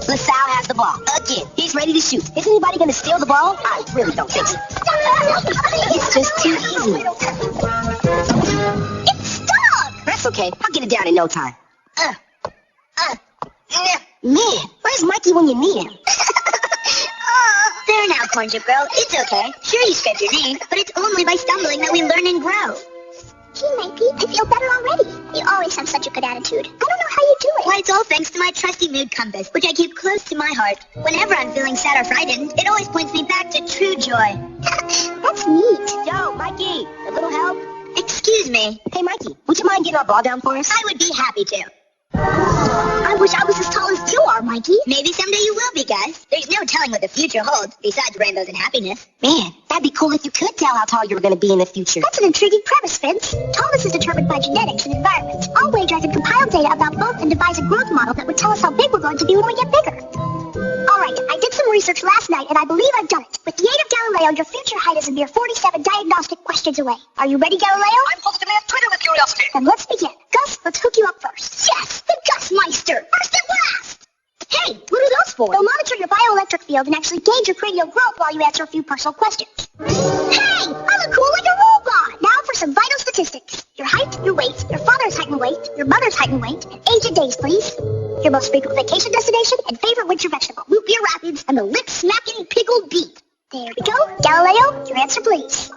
LaSalle has the ball. Again, he's ready to shoot. Is anybody going to steal the ball? I really don't think so. It's just too easy. It's stuck! That's okay. I'll get it down in no time. Man, where's Mikey when you need him? There now, Corn Chip Girl. It's okay. Sure, you scraped your knee, but it's only by stumbling that we learn and grow. Gee, Mikey, I feel better already. You always have such a good attitude. I don't know how you do it. Why, it's all thanks to my trusty mood compass, which I keep close to my heart. Whenever I'm feeling sad or frightened, it always points me back to true joy. That's neat. Yo, Mikey, a little help? Excuse me. Hey, Mikey, would you mind getting our ball down for us? I would be happy to. I wish I was as tall as you are, Mikey. Maybe someday you will be, guys. There's no telling what the future holds, besides rainbows and happiness. Man, that'd be cool if you could tell how tall you were going to be in the future. That's an intriguing premise, Vince. Tallness is determined by genetics and environment. I'll wager I can compile data about both and devise a growth model that would tell us how big we're going to be when we get bigger. All right, I did some research last night, and I believe I've done it. With the aid of Galileo, your future height is a mere 47 diagnostic questions away. Are you ready, Galileo? I'm positively a twitter with curiosity. Then let's begin. Gus, let's hook you up first. Yes, the Gus Meister, first and last. Hey, what are those for? They'll monitor your bioelectric field and actually gauge your cranial growth while you answer a few personal questions. Hey, I look cool like a robot. Now for some vital statistics. Your height, your weight, your father's height and weight, your mother's height and weight, and age and days, please. Your most frequent vacation destination and favorite winter vegetable. Root beer rapids and the lip-smacking pickled beet. There we go. Galileo, your answer, please.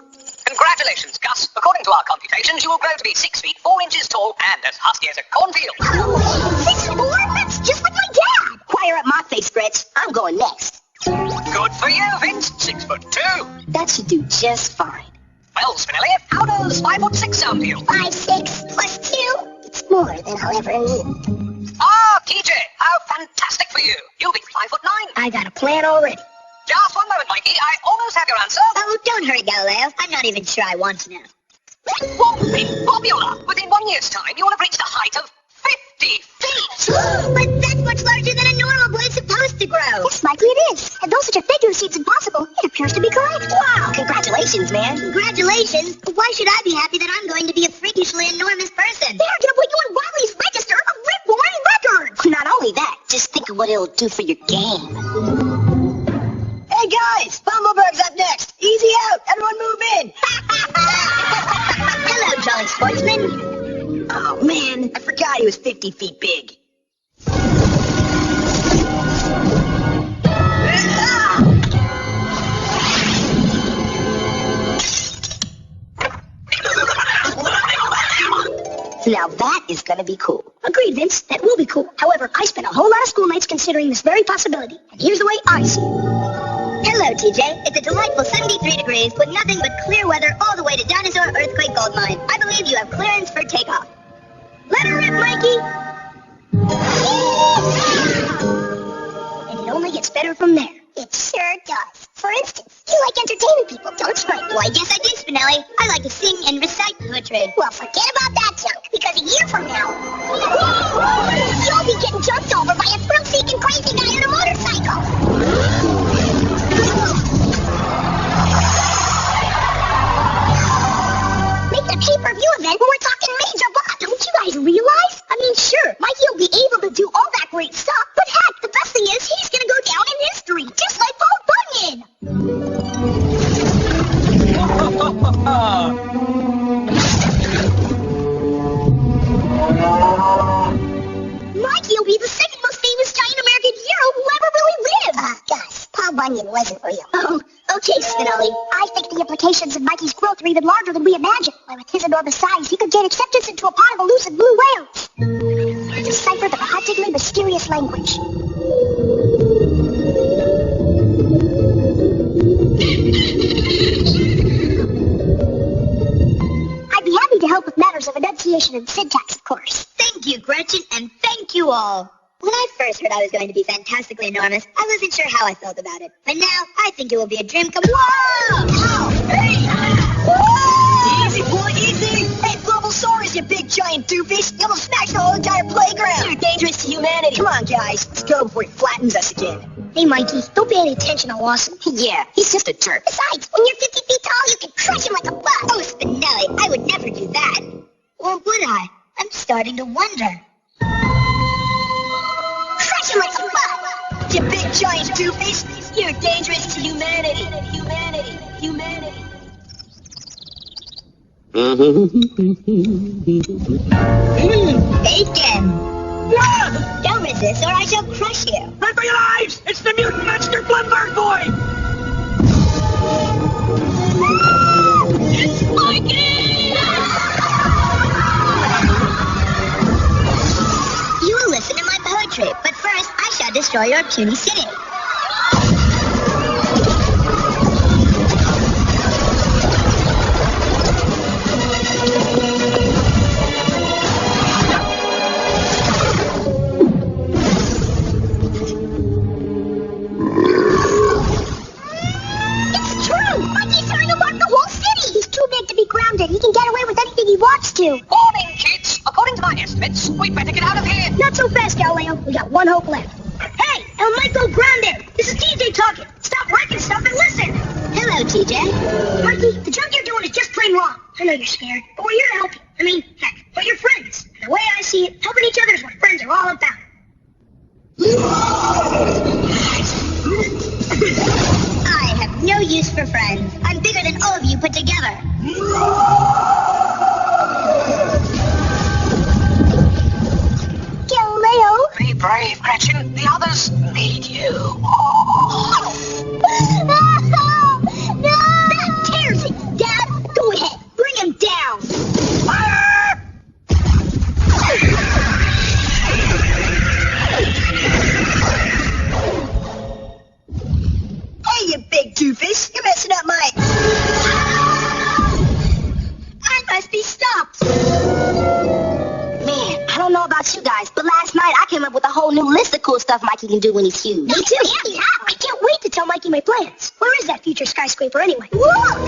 Congratulations, Gus. According to our computations, you will grow to be 6 feet 4 inches tall and as husky as a cornfield. 6'4"? That's just like my dad. Fire up my face, Gretch. I'm going next. Good for you, Vince. 6'2". That should do just fine. Well, Spinelli, how does 5'6" sound to you? 5'6" plus 2. It's more than I'll ever need. Ah, TJ, how fantastic for you. You'll be 5'9". I got a plan already. Just one moment, Mikey. I almost have your answer. Oh, don't hurry, Galileo. I'm not even sure I want to know. Whopping popular. Within 1 year's time, you will have reached a height of 50 feet. But that's much larger than a normal blade's supposed to grow. Yes, Mikey, it is. And though such a figure seems impossible, it appears to be correct. Wow, congratulations, man. Congratulations. Why should I be happy that I'm going to be a freakishly enormous person? They're going to put you in Riley's Register of Rip-Roaring Records. Not only that, just think of what it'll do for your game. Hey guys, Bumbleberg's up next. Easy out, everyone move in. Hello, jolly sportsman. Oh man, I forgot he was 50 feet big. Now that is gonna be cool. Agreed, Vince. That will be cool. However, I spent a whole lot of school nights considering this very possibility. And here's the way I see it. Hello, TJ. It's a delightful 73 degrees with nothing but clear weather all the way to Dinosaur Earthquake Gold Mine. I believe you have clearance for takeoff. Let her rip, Mikey! And it only gets better from there. It sure does. For instance, you like entertaining people, don't you? Why, yes I do, Spinelli. I like to sing and recite poetry. Well, forget about that junk, because a year from now, you'll be getting jumped over by a thrill-seeking crazy guy on a motorcycle. Make it a pay-per-view event when we're talking major bucks. Don't you guys realize? I mean, sure, Mikey will be able to do all that great stuff, but heck, the best thing is he's gonna go down in history, just like Paul Bunyan. Mikey will be the second most famous giant American hero who ever really lived. Gus, Paul Bunyan wasn't real. Oh, okay, Spinelli. I think the implications of Mikey's growth are even larger than we imagine. Why, with his enormous size, he could gain acceptance into a pod of elusive blue whales. Decipher the particularly mysterious language. I'd be happy to help with matters of enunciation and syntax, of course. Thank you, Gretchen, and thank you all. When I first heard I was going to be fantastically enormous, I wasn't sure how I felt about it. But now, I think it will be a dream come... Whoa! Ow! Hey! Whoa! Easy, boy, easy! Hey, Globosaurus, you big giant doofus! You almost smashed the whole entire playground! You're dangerous to humanity! Come on, guys, let's go before he flattens us again. Hey, Mikey, don't pay any attention to Lawson. Yeah, he's just a jerk. Besides, when you're 50 feet tall, you can crush him like a bus. Oh, Spinelli, I would never do that. Or would I? I'm starting to wonder. Crush him like a bus. you big giant doofus! You're dangerous to humanity! Bacon! Don't resist or I shall crush you. Run for your lives! It's the mutant monster Bloodbird Boy! It's Mikey! You will listen to my poetry, but first I shall destroy your puny city. It's true! Mikey's trying to mark the whole city! He's too big to be grounded. He can get away with anything he wants to. Morning, kids! According to my estimates, we'd better get out of here. Not so fast, Galileo. We got one hope left. Hey, El Michael Grounded! This is TJ talking. Stop wrecking stuff and listen! Hello, TJ. Mikey, the junk you're doing is just plain wrong. I know you're scared, but we're here to help you. I mean, heck, we're your friends. The way I see it, helping each other is what friends are all about. I have no use for friends. I'm bigger than all of you put together. Galileo! Be brave, Gretchen. The others need you. No! That tears it! Dad, go ahead. Bring him down. Hey, you big doofus! You're messing up my... I must be stopped. Man, I don't know about you guys, but last night I came up with a whole new list of cool stuff Mikey can do when he's huge. Me too. Yeah. I can't wait to tell Mikey my plans. Where is that future skyscraper anyway? Look!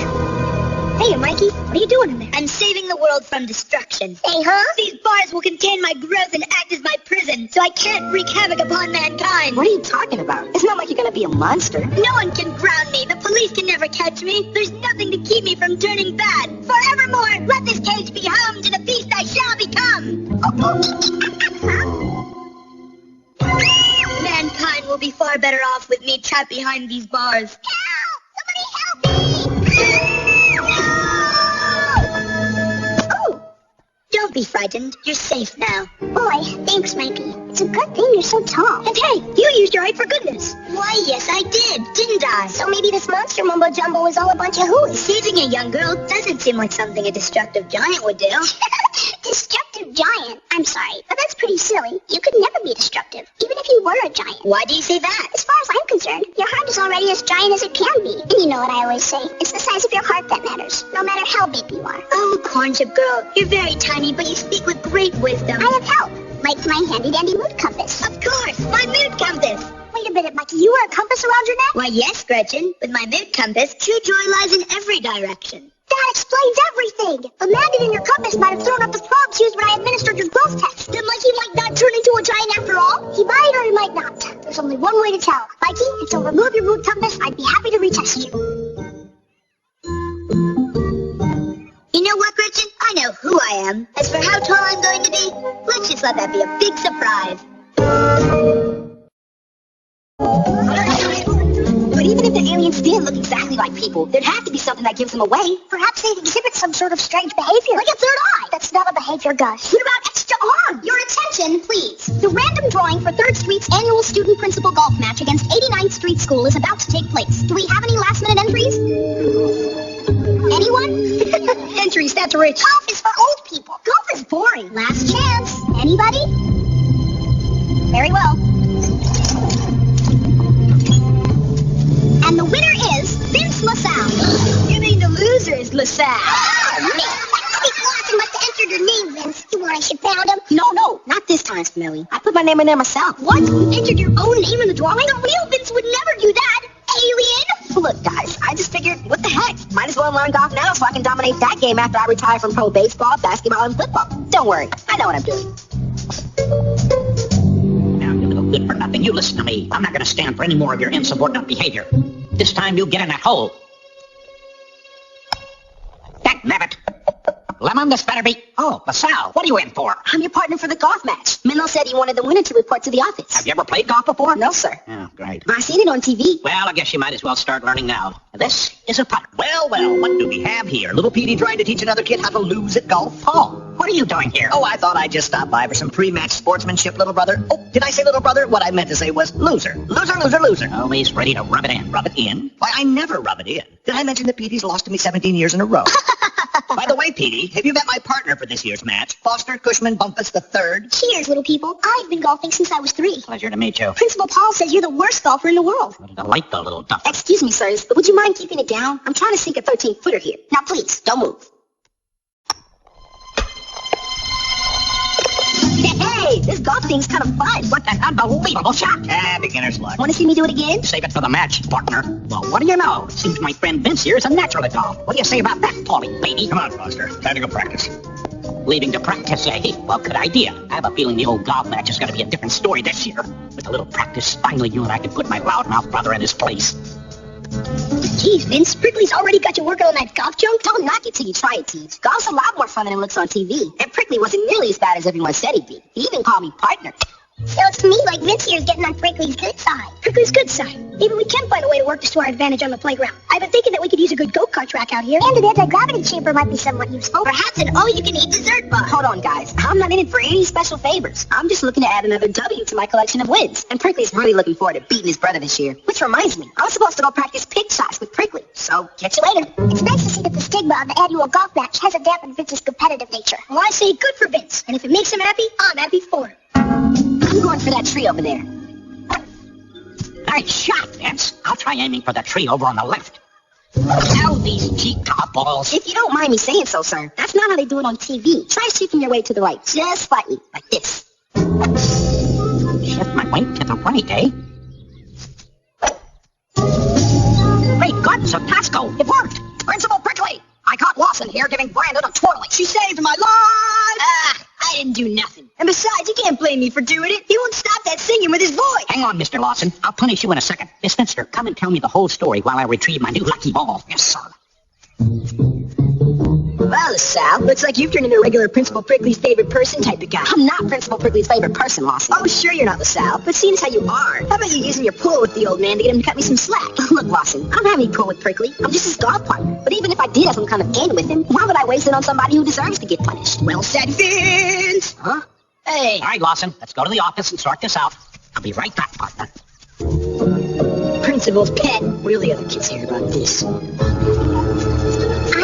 Hey, Mikey, what are you doing in there? I'm saving the world from destruction. Hey, huh? These bars will contain my growth and act as my prison, so I can't wreak havoc upon mankind. What are you talking about? It's not like you're gonna be a monster. No one can ground me. The police can never catch me. There's nothing to keep me from turning bad. Forevermore, let this cage be home to the beast I shall become. Mankind will be far better off with me trapped behind these bars. Help! Somebody help me! Oh! Don't be frightened. You're safe now. Boy, thanks, Mikey. It's a good thing you're so tall. And hey, you used your height for goodness. Why, yes, I did, didn't I? So maybe this monster mumbo-jumbo was all a bunch of hooey. Saving a young girl doesn't seem like something a destructive giant would do. Destructive giant? I'm sorry, but that's pretty silly. You could never be destructive, even if you were a giant. Why do you say that? As far as I'm concerned, your heart is already as giant as it can be. And you know what I always say, it's the size of your heart that matters, no matter how big you are. Oh, Cornchip girl, you're very tiny, but you speak with great wisdom. I have help, like my handy-dandy mood compass. Of course, my mood compass. Wait a minute, Mikey, you wear a compass around your neck? Why, yes, Gretchen. With my mood compass, true joy lies in every direction. That explains everything. The magnet in your compass might have thrown up the frogs used when I administered your growth test. Then Mikey might not turn into a giant after all. He might or he might not. There's only one way to tell. Mikey, if you'll remove your mood compass, I'd be happy to retest you. You know what, Gretchen? I know who I am. As for how tall I'm going to be, let's just let that be a big surprise. But even if the aliens did look exactly like people, there'd have to be something that gives them away. Perhaps they exhibit some sort of strange behavior. Like a third eye. That's not a behavior, Gus. What about extra arm? Your attention, please. The random drawing for 3rd Street's annual student principal golf match against 89th Street School is about to take place. Do we have any last-minute entries? Anyone? Entries, that's rich. Golf is for old people. Golf is boring. Last chance. Anybody? Very well. And the winner is Vince LaSalle. You mean the loser is LaSalle? Steve Lawson must have entered your name, Vince. You want I should pound him? No, not this time, Smelly. I put my name in there myself. What? You entered your own name in the drawing? The real Vince would never do that. Alien! Look, guys, I just figured, what the heck? Might as well learn golf now so I can dominate that game after I retire from pro baseball, basketball, and football. Don't worry, I know what I'm doing. Now, you little good for nothing, you listen to me. I'm not going to stand for any more of your insubordinate behavior. This time you get in that hole. That nabbit. Lemon, this better be... Oh, LaSalle, what are you in for? I'm your partner for the golf match. Menlo said he wanted the winner to report to the office. Have you ever played golf before? No, sir. Oh, great. But I seen it on TV. Well, I guess you might as well start learning now. This is a putter. Well, what do we have here? Little Petey trying to teach another kid how to lose at golf? Oh, what are you doing here? Oh, I thought I'd just stop by for some pre-match sportsmanship, little brother. Oh, did I say little brother? What I meant to say was loser. Loser, loser, loser. Always ready to rub it in. Rub it in? Why, I never rub it in. Did I mention that Petey's lost to me 17 years in a row? By the way, Petey, have you met my partner for this year's match? Foster Cushman Bumpus III? Cheers, little people. I've been golfing since I was 3. Pleasure to meet you. Principal Paul says you're the worst golfer in the world. What a delight, the little duffer. Excuse me, sirs, but would you mind keeping it down? I'm trying to sink a 13-footer here. Now, please, don't move. Hey, this golf thing's kind of fun. What an unbelievable shot. Beginner's luck. Want to see me do it again? Save it for the match, partner. Well, what do you know? It seems my friend Vince here is a natural at golf. What do you say about that, Paulie, baby? Come on, Foster. Time to go practice. Leaving to practice, eh? Well, good idea. I have a feeling the old golf match is going to be a different story this year. With a little practice, finally you and I can put my loudmouth brother in his place. Geez, Vince, Prickly's already got you working on that golf junk? Don't knock it till you try it, Teach. Golf's a lot more fun than it looks on TV. And Prickly wasn't nearly as bad as everyone said he'd be. He even called me partner. Sounds to me like Vince here's getting on Prickly's good side. Prickly's good side? Maybe we can find a way to work this to our advantage on the playground. I've been thinking that we could use a good go-kart track out here. And an anti-gravity chamber might be somewhat useful. Perhaps an all-you-can-eat dessert bar. Hold on, guys. I'm not in it for any special favors. I'm just looking to add another W to my collection of wins. And Prickly's really looking forward to beating his brother this year. Which reminds me, I was supposed to go practice pick shots with Prickly. So, catch you later. It's nice to see that the stigma of the annual golf match hasn't dampened Vince's competitive nature. Well, I say good for Vince. And if it makes him happy, I'm happy for him. I'm going for that tree over there. Nice shot, Vince. I'll try aiming for the tree over on the left. Ow, these cheap top balls. If you don't mind me saying so, sir, that's not how they do it on TV. Try shifting your weight to the right, just slightly, like this. Shift my weight to the right, eh? Great guns of Tasco. It worked. Principal Prickly. I caught Lawson here giving Brandon a twirling. She saved my life! I didn't do nothing. And besides, you can't blame me for doing it. He won't stop that singing with his voice. Hang on, Mr. Lawson. I'll punish you in a second. Miss Finster, come and tell me the whole story while I retrieve my new lucky ball. Yes, sir. Well, Sal, looks like you've turned into a regular Principal Prickly's favorite person type of guy. I'm not Principal Prickly's favorite person, Lawson. Oh, sure you're not, LaSalle, but seeing as how you are, how about you using your pull with the old man to get him to cut me some slack? Look, Lawson, I don't have any pull with Prickly. I'm just his golf partner. But even if I did have some kind of in with him, why would I waste it on somebody who deserves to get punished? Well said, Vince! Huh? Hey. All right, Lawson, let's go to the office and sort this out. I'll be right back, partner. Principal's pet. What'll the other kids hear about this? I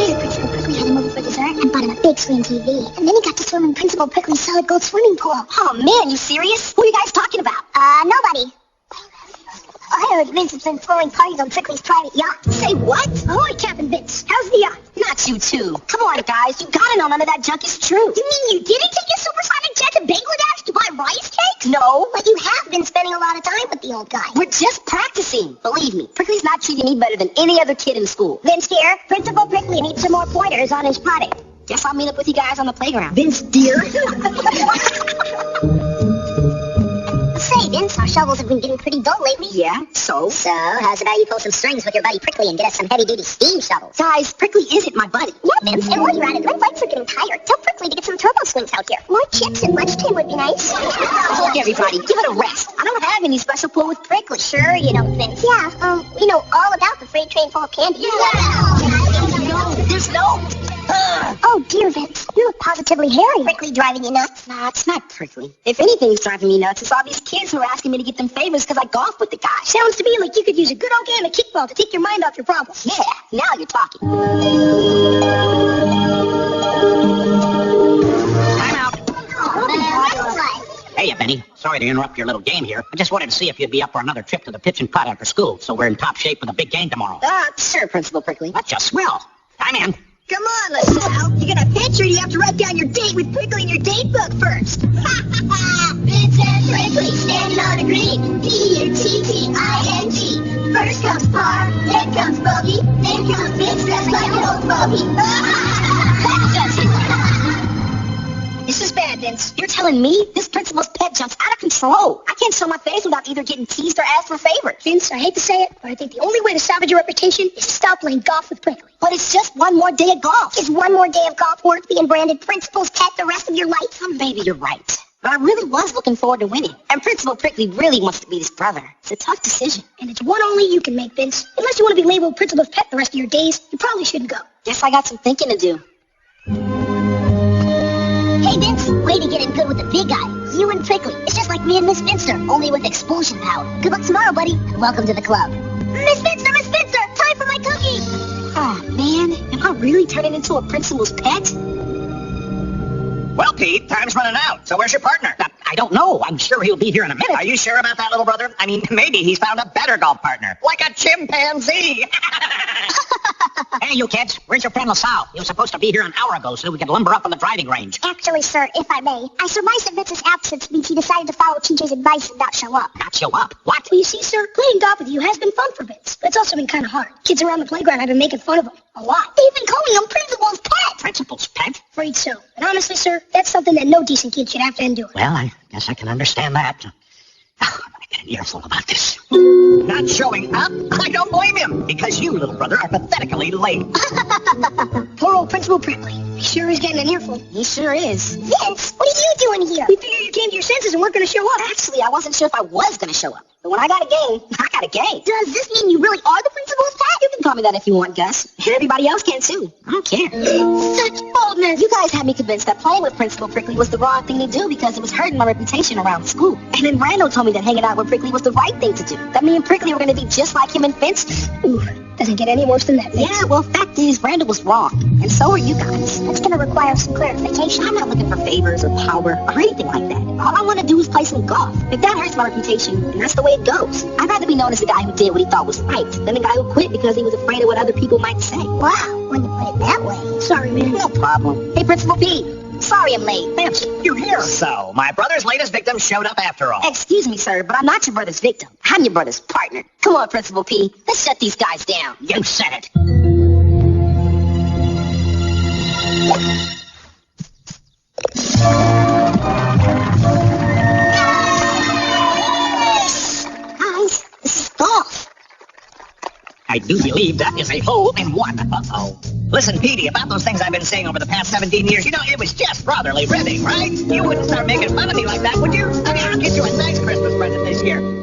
heard Principal Prickly had him over for dessert and bought him a big screen TV. And then he got to swim in Principal Prickly's solid gold swimming pool. Oh, man, you serious? Who are you guys talking about? Nobody. I heard Vince has been throwing parties on Prickly's private yacht. Say what? Ahoy, Captain Vince. How's the yacht? Not you two. Come on, guys. You gotta know none of that junk is true. You mean you didn't take your supersonic jet to Bangladesh to buy rice cakes? No. But you have been spending a lot of time with the old guy. We're just practicing. Believe me, Prickly's not treating me better than any other kid in school. Vince here, Principal Prickly needs some more pointers on his potting. Guess I'll meet up with you guys on the playground. Vince, dear. Say, Vince, our shovels have been getting pretty dull lately. Yeah, so? So, how's about you pull some strings with your buddy Prickly and get us some heavy-duty steam shovels? Guys, Prickly isn't my buddy. Yeah, Vince, and while you're at it, my legs are getting tired. Tell Prickly to get some turbo swings out here. More chips at lunchtime would be nice. Look, everybody, give it a rest. I don't have any special pull with Prickly. Sure you don't, Vince. Yeah, we know all about the freight train full of candy. There's no... Oh, dear, Vince. You look positively hairy. Prickly driving you nuts? Nah, it's not Prickly. If anything's driving me nuts, it's all these kids who are asking me to get them favors because I golf with the guy. Sounds to me like you could use a good old game of kickball to take your mind off your problems. Yeah, now you're talking. Time out. Hey, Benny. Sorry to interrupt your little game here. I just wanted to see if you'd be up for another trip to the pitch and putt after school, so we're in top shape for the big game tomorrow. Sure, Principal Prickly. That's just swell. I'm in. Come on, LaSalle. You gonna pitch or do you have to write down your date with Prickly in your date book first? Vince and Prickly standing on a green. P-U-T-T-I-N-G. First comes par, then comes bogey, then comes Vince dressed like an old fogey. This is bad, Dad. Vince. You're telling me this principal's pet jumps out of control? I can't show my face without either getting teased or asked for favors. Vince, I hate to say it, but I think the only way to salvage your reputation is to stop playing golf with Prickly. But it's just one more day of golf. Is one more day of golf worth being branded Principal's pet the rest of your life? Maybe you're right. But I really was looking forward to winning. And Principal Prickly really wants to be his brother. It's a tough decision. And it's one only you can make, Vince. Unless you want to be labeled Principal's pet the rest of your days, you probably shouldn't go. Guess I got some thinking to do. Hey, Vince, way to get in good with the big guy. You and Prickly. It's just like me and Miss Finster, only with expulsion power. Good luck tomorrow, buddy, and welcome to the club. Miss Finster, time for my cookie! Oh, man. Am I really turning into a principal's pet? Well, Pete, time's running out. So where's your partner? I don't know. I'm sure he'll be here in a minute. Are you sure about that, little brother? I mean, maybe he's found a better golf partner. Like a chimpanzee. Hey, you kids. Where's your friend LaSalle? He was supposed to be here an hour ago so we could lumber up on the driving range. Actually, sir, if I may, I surmise that Vince's absence means he decided to follow TJ's advice and not show up. Not show up? What? Well, you see, sir, playing golf with you has been fun for Vince, but it's also been kind of hard. Kids around the playground have been making fun of him. A lot. They've been calling him Principal's pet. Principal's pet? Afraid so. And honestly, sir, that's something that no decent kid should have to endure. Well, I guess I can understand that. I'm gonna get an earful about this. Not showing up? I don't blame him, because you, little brother, are pathetically late. Poor old Principal Prickly. He sure is getting an earful. He sure is. Vince, what are you doing here? We figured you came to your senses and weren't going to show up. Actually, I wasn't sure if I was going to show up. But when I got a game, I got a game. Does this mean you really are the Principal's pet? You can call me that if you want, Gus. And everybody else can, too. I don't care. Such boldness. You guys had me convinced that playing with Principal Prickly was the wrong thing to do because it was hurting my reputation around school. And then Randall told me that hanging out with Prickly was the right thing to do. That me and Prickly were going to be just like him and Vince. Ooh, doesn't get any worse than that, Vince. Yeah, well, fact is, Randall was wrong. And so are you guys. That's going to require some clarification. I'm not looking for favors or power or anything like that. All I want to do is play some golf. If that hurts my reputation, then that's the way it goes. I'd rather be known as the guy who did what he thought was right than the guy who quit because he was afraid of what other people might say. Wow, when you put it that way. Sorry, man. No problem. Hey, Principal Pete. Sorry I'm late. Vince, you're here. So, my brother's latest victim showed up after all. Excuse me, sir, but I'm not your brother's victim. I'm your brother's partner. Come on, Principal P. Let's shut these guys down. You said it. Guys, this is golf. I do believe that is a hole in one. Uh-oh. Listen, Petey, about those things I've been saying over the past 17 years, you know, it was just brotherly ribbing, right? You wouldn't start making fun of me like that, would you? I mean, I'll get you a nice Christmas present this year.